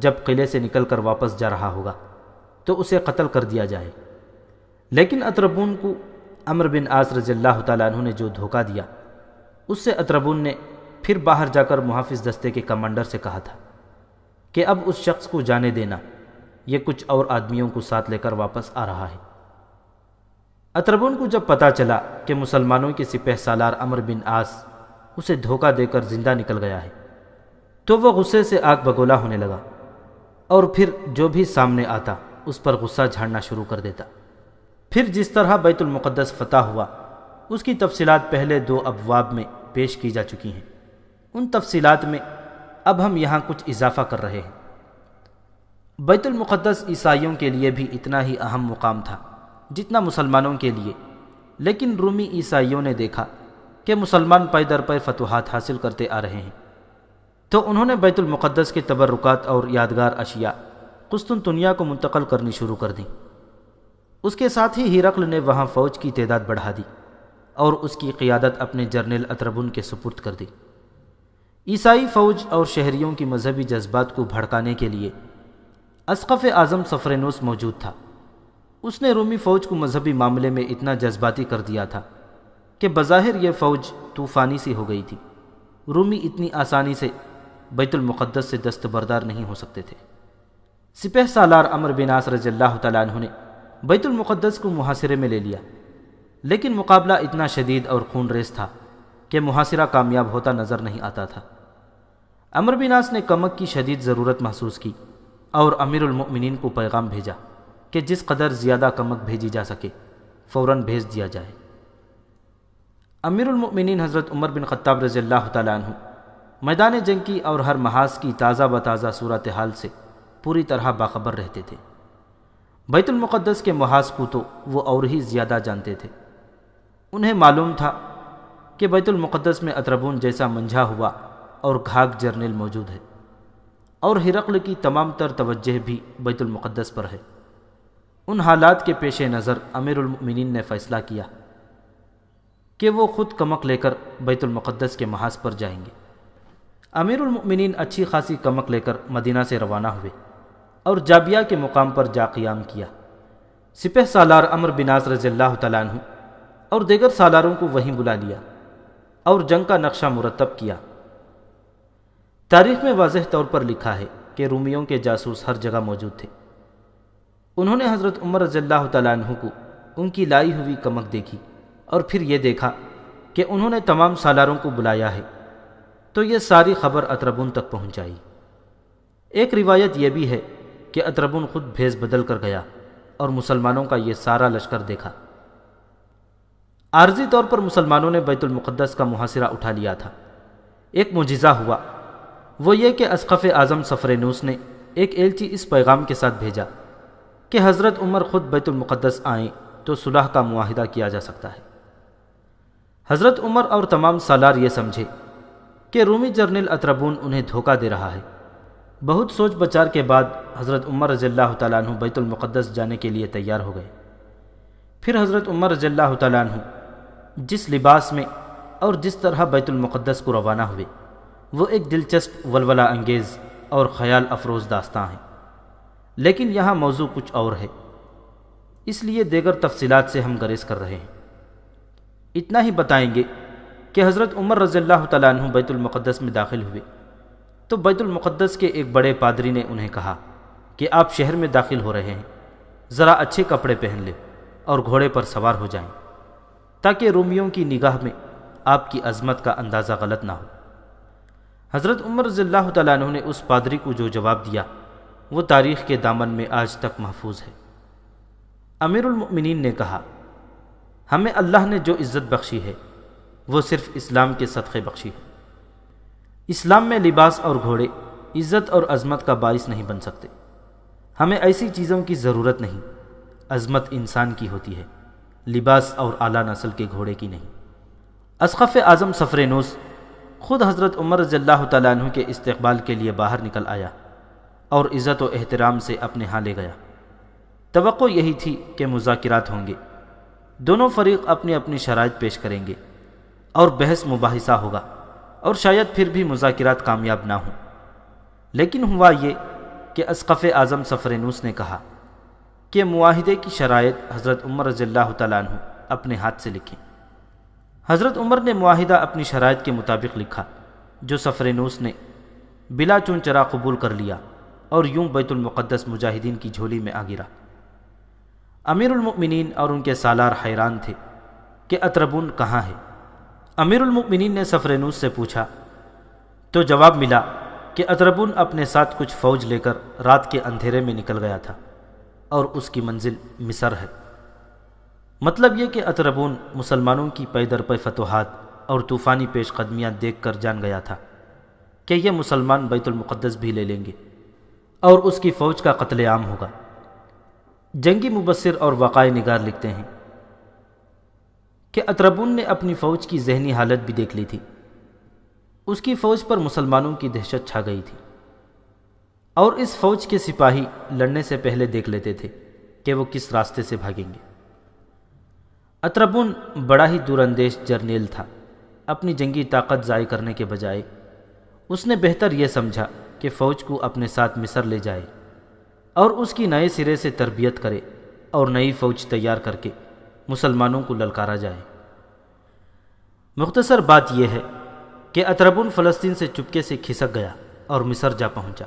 جب قلعے سے نکل کر واپس جا رہا ہوگا تو اسے قتل کر دیا جائے۔ لیکن اطربون کو عمرو بن عاص رضی اللہ تعالیٰ عنہ نے جو دھوکہ دیا، اس سے اطربون نے پھر باہر جا کر محافظ دستے کے کمانڈر سے کہا تھا کہ اب اس شخص کو جانے دینا، یہ کچھ اور آدمیوں کو ساتھ لے کر واپس آ رہا ہے۔ اطربون کو جب پتہ چلا کہ مسلمانوں کے سپہ سالار عمرو بن عاص اسے دھوکہ دے کر زندہ نکل گیا ہے تو وہ غصے سے آگ بگولا ہونے لگا، اور پھر جو بھی سامنے آتا اس پر غصہ جھاڑنا شروع کر دیتا۔ پھر جس طرح بیت المقدس فتح ہوا اس کی تفصیلات پہلے 2 ابواب میں پیش کی جا چکی ہیں، ان تفصیلات میں اب ہم یہاں کچھ اضافہ کر رہے ہیں۔ بیت المقدس عیسائیوں کے لیے بھی اتنا ہی اہم مقام تھا جتنا مسلمانوں کے لیے، لیکن رومی عیسائیوں نے دیکھا کہ مسلمان پے در پے فتوحات حاصل کرتے آ رہے ہیں، تو انہوں نے بیت المقدس کے تبرکات اور یادگار اشیاء قسطنطنیہ کو منتقل کرنی شروع کر دیں۔ اس کے ساتھ ہی ہرقل نے وہاں فوج کی تعداد بڑھا دی اور اس کی قیادت اپنے جرنیل اطربون کے سپرد کر دی۔ عیسائی فوج اور شہریوں کی مذہبی جذبات کو بھڑکانے کے لیے اسقف اعظم صفرینوس موجود تھا۔ اس نے رومی فوج کو مذہبی معاملے میں اتنا جذباتی کر دیا تھا کہ بظاہر یہ فوج طوفانی سی ہو گئی تھی۔ رومی اتنی آسانی سے بیت المقدس سے دستبردار نہیں ہو سکتے تھے۔ سپہ سالار عمرو بن عاص رضی اللہ تعالیٰ عنہ نے بیت المقدس کو محاصرے میں لے لیا، لیکن مقابلہ اتنا شدید اور خون ریز تھا کہ محاصرہ کامیاب ہوتا نظر نہیں آتا تھا۔ عمرو بن عاص نے کمک کی شدید ضرورت محسوس کی اور امیر المؤمنین کو پیغام بھیجا کہ جس قدر زیادہ کمک بھیجی جا سکے فوراً بھیج دیا جائے۔ امیر المؤمنین حضرت عمر بن خطاب رضی اللہ تعالیٰ عنہ میدان جنگ کی اور ہر محاذ کی تازہ بتازہ صورتحال سے پوری طرح باخبر رہتے تھے۔ بیت المقدس کے محاذ کو تو وہ اور ہی زیادہ جانتے تھے۔ انہیں معلوم تھا کہ بیت المقدس میں اطربون جیسا منجھا ہوا اور گھاگ جرنیل موجود ہے، اور ہرقل کی تمام تر توجہ بھی بیت المقدس پر ہے۔ ان حالات کے پیش نظر امیر المؤمنین نے فیصلہ کیا کہ وہ خود کمک لے کر بیت المقدس کے محاذ پر جائیں گے۔ امیر المؤمنین اچھی خاصی کمک لے کر مدینہ سے روانہ ہوئے اور جابیہ کے مقام پر جا قیام کیا۔ سپہ سالار عمرو بن عاص رضی اللہ تعالیٰ عنہ اور دیگر سالاروں کو وہیں بلا لیا اور جنگ کا نقشہ مرتب کیا۔ تاریخ میں واضح طور پر لکھا ہے کہ رومیوں کے جاسوس ہر جگہ موجود تھے۔ انہوں نے حضرت عمر رضی اللہ تعالیٰ عنہ کو ان کی لائی ہوئی کمک دیکھی اور پھر یہ دیکھا کہ انہوں نے تمام سالاروں کو بلایا ہے، تو یہ ساری خبر اطربون تک پہنچائی۔ ایک روایت یہ بھی ہے کہ اطربون خود بھیس بدل کر گیا اور مسلمانوں کا یہ سارا لشکر دیکھا۔ عارضی طور پر مسلمانوں نے بیت المقدس کا محاصرہ اٹھا لیا تھا۔ ایک معجزہ ہوا، وہ یہ کہ اسقف اعظم صفرینوس نے ایک ایلچی اس پیغام کے ساتھ بھیجا کہ حضرت عمر خود بیت المقدس آئیں تو صلح کا معاہدہ کیا جا سکتا ہے۔ حضرت عمر اور تمام سالار یہ سمجھے کہ رومی جرنیل اطربون انہیں دھوکہ دے رہا ہے۔ بہت سوچ بچار کے بعد حضرت عمر رضی اللہ تعالیٰ عنہ بیت المقدس جانے کے لیے تیار ہو گئے۔ پھر حضرت عمر رضی اللہ تعالیٰ عنہ جس لباس میں اور جس طرح بیت المقدس کو روانہ ہوئے وہ ایک دلچسپ ولولہ انگیز اور خیال افروز داستاں ہے، لیکن یہاں موضوع کچھ اور ہے، اس لیے دیگر تفصیلات سے ہم گریز کر رہے ہیں۔ اتنا ہی بتائیں گے کہ حضرت عمر رضی اللہ تعالیٰ عنہ بیت المقدس میں داخل ہوئے تو بیت المقدس کے ایک بڑے پادری نے انہیں کہا کہ آپ شہر میں داخل ہو رہے ہیں، ذرا اچھے کپڑے پہن لیں اور گھوڑے پر سوار ہو جائیں تاکہ رومیوں کی نگاہ میں آپ کی عظمت کا اندازہ غلط نہ ہو۔ حضرت عمر رضی اللہ تعالیٰ عنہ نے اس پادری کو جو جواب دیا وہ تاریخ کے دامن میں آج تک محفوظ ہے۔ امیر المؤمنین نے کہا، ہمیں اللہ نے جو عزت بخشی ہے وہ صرف اسلام کے صدقے بخشی ہے۔ اسلام میں لباس اور گھوڑے عزت اور عظمت کا باعث نہیں بن سکتے۔ ہمیں ایسی چیزوں کی ضرورت نہیں، عظمت انسان کی ہوتی ہے، لباس اور اعلیٰ نسل کے گھوڑے کی نہیں۔ اسقف اعظم صفرینوس خود حضرت عمر رضی اللہ تعالیٰ عنہ کے استقبال کے لیے باہر نکل آیا اور عزت و احترام سے اپنے ہاں لے گیا۔ توقع یہی تھی کہ مذاکرات ہوں گے، دونوں فریق اپنی اپنی شرائط پیش کریں گے اور بحث مباحثہ ہوگا اور شاید پھر بھی مذاکرات کامیاب نہ ہوں۔ لیکن ہوا یہ کہ اسقف اعظم صفرینوس نے کہا کہ معاہدے کی شرائط حضرت عمر رضی اللہ تعالیٰ عنہ اپنے ہاتھ سے لکھیں۔ حضرت عمر نے معاہدہ اپنی شرائط کے مطابق لکھا، جو صفرینوس نے بلا چون چرا قبول کر لیا اور یوں بیت المقدس مجاہدین کی جھولی میں آ گرا۔ امیر المؤمنین اور ان کے سالار حیران تھے کہ اطربون کہاں ہے۔ امیر المؤمنین نے صفرینوس سے پوچھا تو جواب ملا کہ اطربون اپنے ساتھ کچھ فوج لے کر رات کے اندھیرے میں نکل گیا تھا اور اس کی منزل مصر ہے۔ مطلب یہ کہ اطربون مسلمانوں کی پے در پے فتوحات اور طوفانی پیش قدمیاں دیکھ کر جان گیا تھا کہ یہ مسلمان بیت المقدس بھی لے لیں گے اور اس کی فوج کا قتل عام ہوگا۔ جنگی مبصر اور وقائع نگار لکھتے ہیں کہ اطربون نے اپنی فوج کی ذہنی حالت بھی دیکھ لی تھی۔ اس کی فوج پر مسلمانوں کی دہشت چھا گئی تھی اور اس فوج کے سپاہی لڑنے سے پہلے دیکھ لیتے تھے کہ وہ کس راستے سے بھاگیں گے۔ اطربون بڑا ہی دور اندیش جرنیل تھا۔ اپنی جنگی طاقت ضائع کرنے کے بجائے اس نے بہتر یہ سمجھا کہ فوج کو اپنے ساتھ مصر لے جائے اور اس کی نئے سرے سے تربیت کرے اور نئی فوج تیار کر کے مسلمانوں کو للکارا جائے۔ مختصر بات یہ ہے کہ اطربون فلسطین سے چپکے سے کھسک گیا اور مصر جا پہنچا۔